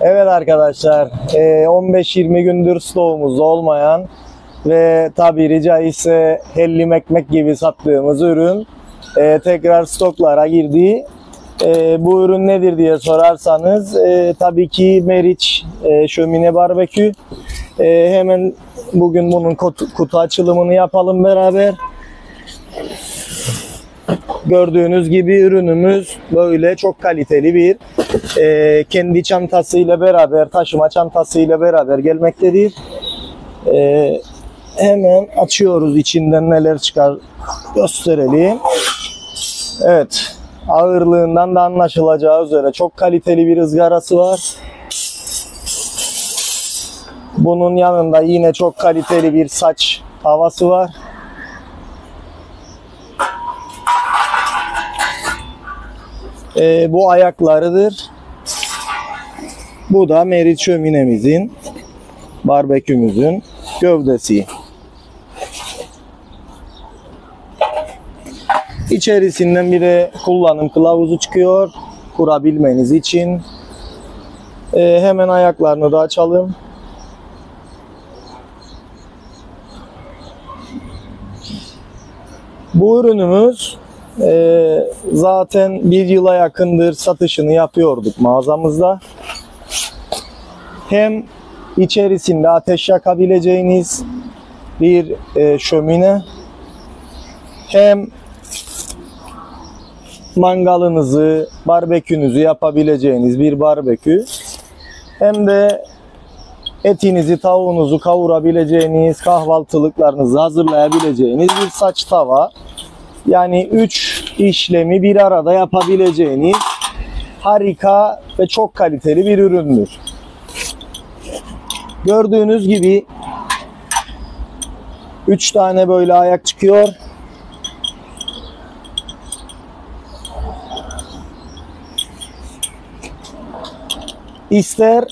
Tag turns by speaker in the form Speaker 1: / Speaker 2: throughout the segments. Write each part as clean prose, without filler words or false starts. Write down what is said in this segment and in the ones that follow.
Speaker 1: Evet arkadaşlar, 15-20 gündür stoğumuzda olmayan ve tabiri caizse hellim ekmek gibi sattığımız ürün tekrar stoklara girdi. Bu ürün nedir diye sorarsanız tabii ki Meriç şömine barbekü. Hemen bugün bunun kutu açılımını yapalım beraber. Gördüğünüz gibi ürünümüz böyle çok kaliteli bir kendi çantasıyla beraber, taşıma çantasıyla beraber gelmektedir. Hemen açıyoruz, içinden neler çıkar gösterelim. Evet, ağırlığından da anlaşılacağı üzere çok kaliteli bir ızgarası var. Bunun yanında yine çok kaliteli bir saç tavası var. Bu ayaklarıdır. Bu da Meriç şöminemizin, barbekümüzün gövdesi. İçerisinden bir de kullanım kılavuzu çıkıyor kurabilmeniz için. Hemen ayaklarını da açalım. Bu ürünümüz zaten bir yıla yakındır satışını yapıyorduk mağazamızda. Hem içerisinde ateş yakabileceğiniz bir şömine, hem mangalınızı, barbekünüzü yapabileceğiniz bir barbekü, hem de etinizi, tavuğunuzu kavurabileceğiniz, kahvaltılıklarınızı hazırlayabileceğiniz bir saç tava. Yani 3 işlemi bir arada yapabileceğiniz harika ve çok kaliteli bir üründür. Gördüğünüz gibi 3 tane böyle ayak çıkıyor. İster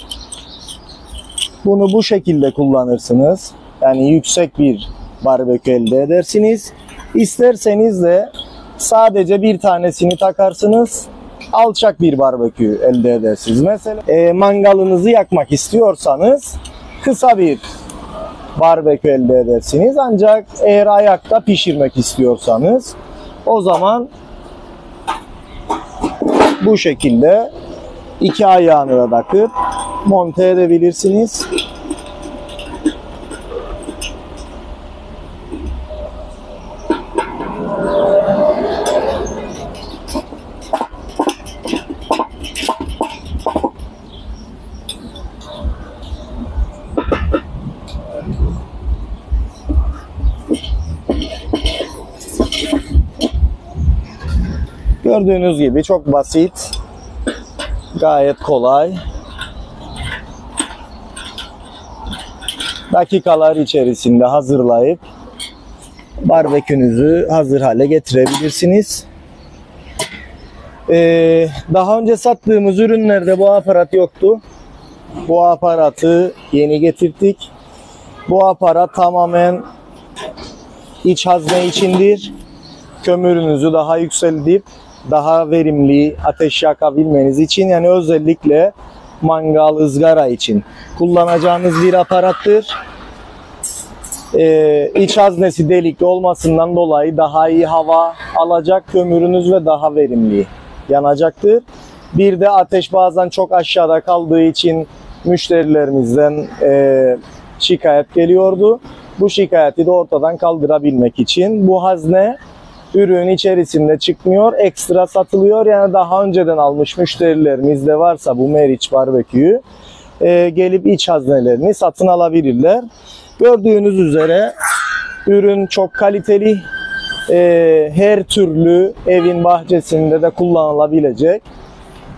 Speaker 1: bunu bu şekilde kullanırsınız, yani yüksek bir barbekü elde edersiniz. İsterseniz de sadece bir tanesini takarsınız, alçak bir barbekü elde edersiniz. Mesela mangalınızı yakmak istiyorsanız kısa bir barbekü elde edersiniz. Ancak eğer ayakta pişirmek istiyorsanız o zaman bu şekilde iki ayağını da takıp monte edebilirsiniz. Gördüğünüz gibi çok basit, gayet kolay. Dakikalar içerisinde hazırlayıp barbekünüzü hazır hale getirebilirsiniz. Daha önce sattığımız ürünlerde bu aparat yoktu. Bu aparatı yeni getirdik. Bu aparat tamamen iç hazne içindir. Kömürünüzü daha yükseltip daha verimli ateş yakabilmeniz için, yani özellikle mangal, ızgara için kullanacağınız bir aparattır. İç haznesi delikli olmasından dolayı daha iyi hava alacak kömürünüz ve daha verimli yanacaktır. Bir de ateş bazen çok aşağıda kaldığı için müşterilerimizden şikayet geliyordu. Bu şikayeti de ortadan kaldırabilmek için bu hazne ürün içerisinde çıkmıyor, ekstra satılıyor. Yani daha önceden almış müşterilerimiz de varsa bu Meriç barbeküyü gelip iç haznelerini satın alabilirler. Gördüğünüz üzere ürün çok kaliteli, her türlü evin bahçesinde de kullanılabilecek,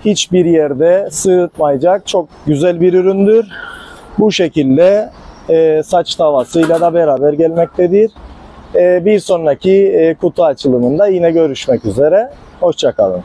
Speaker 1: hiçbir yerde sığıtmayacak çok güzel bir üründür. Bu şekilde saç tavasıyla da beraber gelmektedir. Bir sonraki kutu açılımında yine görüşmek üzere. Hoşça kalın.